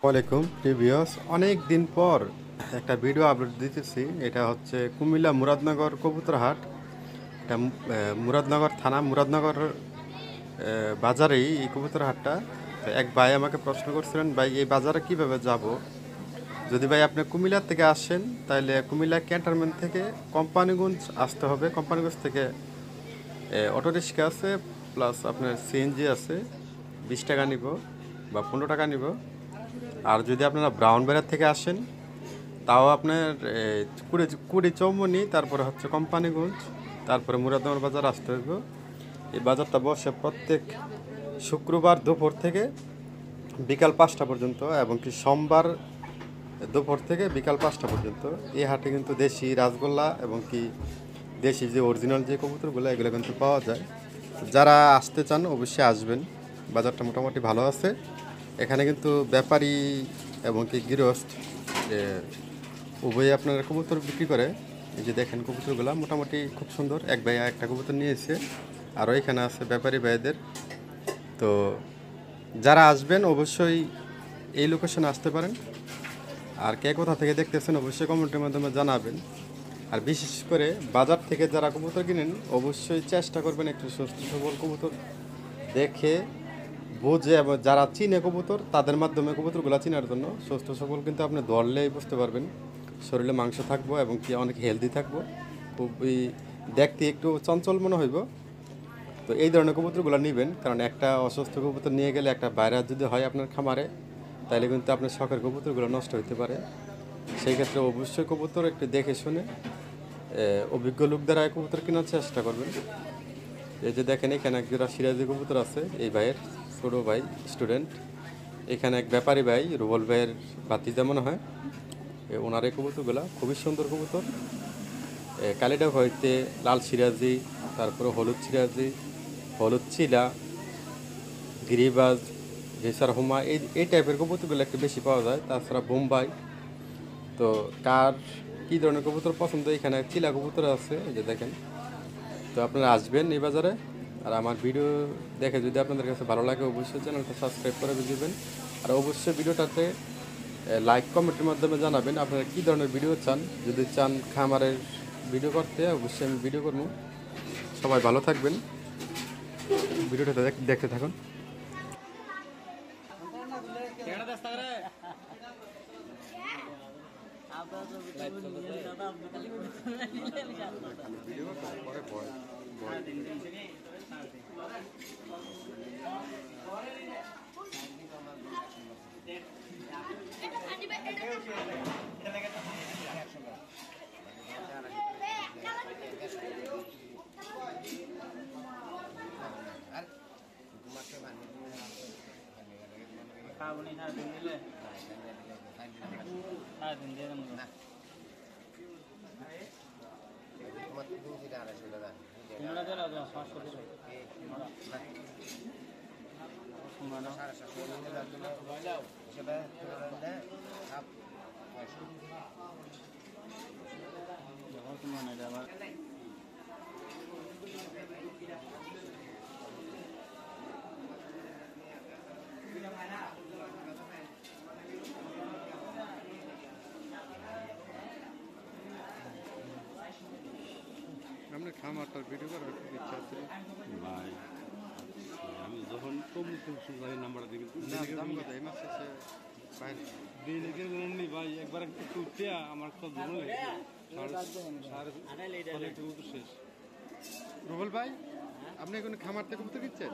ওয়ালাইকুম প্রিভিয়াস অনেক দিন পর একটা ভিডিও আপলোড দিতেছি। এটা হচ্ছে কুমিল্লা মুরাদনগর কবুতরহাট। এটা মুরাদনগর থানা, মুরাদনগর বাজারেই এই কবুতরহাটটা। তো এক ভাই আমাকে প্রশ্ন করছিলেন, ভাই এই বাজারে কিভাবে যাব? যদি ভাই আপনি কুমিল্লা থেকে আসেন তাহলে কুমিল্লা ক্যান্টনমেন্ট থেকে কোম্পানিগঞ্জ আসতে হবে। কোম্পানিগঞ্জ থেকে অটো রিক্সা আছে, প্লাস আপনার সিএনজি আছে। 20 টাকা নিব বা 15 টাকা নিব। আর যদি আপনারা ব্রাউনবাড়িয়া থেকে আসেন তাও আপনার কুড়ি চৌমনি, তারপরে হচ্ছে কোম্পানিগঞ্জ, তারপরে মুরাদনগর বাজার আসতে হইব। এই বাজারটা বসে প্রত্যেক শুক্রবার দুপুর থেকে বিকাল 5টা পর্যন্ত, এবং কি সোমবার দুপুর থেকে বিকাল 5টা পর্যন্ত। এই হাটে কিন্তু দেশি রাসগোল্লা এবং কি দেশি যে অরিজিনাল যে কবুতরগুলো এগুলো কিন্তু পাওয়া যায়। যারা আসতে চান অবশ্যই আসবেন। বাজারটা মোটামুটি ভালো আছে। এখানে কিন্তু ব্যাপারী এবং কি গৃহস্থ উভয়ে আপনার কবুতর বিক্রি করে। এই যে দেখেন কবুতরগুলো মোটামুটি খুব সুন্দর। এক ভাইয়া একটা কবুতর নিয়েছে, আরও এখানে আছে ব্যাপারী ভাইদের। তো যারা আসবেন অবশ্যই এই লোকেশনে আসতে পারেন। আর কে কোথা থেকে দেখতেছেন অবশ্যই কমেন্টের মাধ্যমে জানাবেন। আর বিশেষ করে বাজার থেকে যারা কবুতর কিনেন অবশ্যই চেষ্টা করবেন একটু সুস্থ সবল কবুতর দেখে বুঝে, এবং যারা চিনে কবুতর তাদের মাধ্যমে কবুতরগুলো চেনার জন্য। সুস্থ সবল কিন্তু আপনি ধরলেই বুঝতে পারবেন শরীরে মাংস থাকবো এবং কি অনেক হেলদি থাকবো, খুবই দেখতে একটু চঞ্চল মনে হইব। তো এই ধরনের কবুতরগুলো নেবেন, কারণ একটা অসুস্থ কবুতর নিয়ে গেলে একটা ভাইরাস যদি হয় আপনার খামারে, তাহলে কিন্তু আপনার শখের কবুতরগুলো নষ্ট হতে পারে। সেই ক্ষেত্রে অবশ্যই কবুতর একটু দেখে শুনে অভিজ্ঞ লোক দ্বারা কবুতর কেনার চেষ্টা করবেন। এই যে দেখেন এখানে এক জোড়া সিরাজি কবুতর আছে, এই ভাইয়ের ছোটো ভাই স্টুডেন্ট। এখানে এক ব্যাপারী ভাই, রুবল ভাইয়ের ভাতিজা মনে হয়, ওনার এই কবুতরগুলো খুবই সুন্দর কবুতর। কালিডাক হইতে লাল সিরাজি, তারপরে হলুদ সিরাজি, হলুদ চিলা, গিরিবাজ, ভেসার হোমা, এই টাইপের কবুতরগুলো একটু বেশি পাওয়া যায়। তাছাড়া বোম্বাই। তো কার কী ধরনের কবুতর পছন্দ, এখানে চিলা কবুতর আছে, এই যে দেখেন। তো আপনারা আসবেন এই বাজারে। আর আমার ভিডিও দেখে যদি আপনাদের কাছে ভালো লাগে অবশ্যই চ্যানেলটা সাবস্ক্রাইব করে দিবেন। আর অবশ্যই ভিডিওটাতে লাইক কমেন্টের মাধ্যমে জানাবেন আপনারা কী ধরনের ভিডিও চান। যদি চান খামারের ভিডিও করতে অবশ্যই আমি ভিডিও করবো। সবাই ভালো থাকবেন, ভিডিওটা দেখতে থাকুন। আপনার খামারটার ভিডিও করার খুব ইচ্ছা আছে ভাই। আমি যখন কবুতর নাম্বারটা দিবি এই মাস শেষে বাইরে ভাই একবার একটু উঠতে আমার সব শেষ। রুবেল ভাই, আপনি এখন খামার থেকে কবুতর কিনছেন?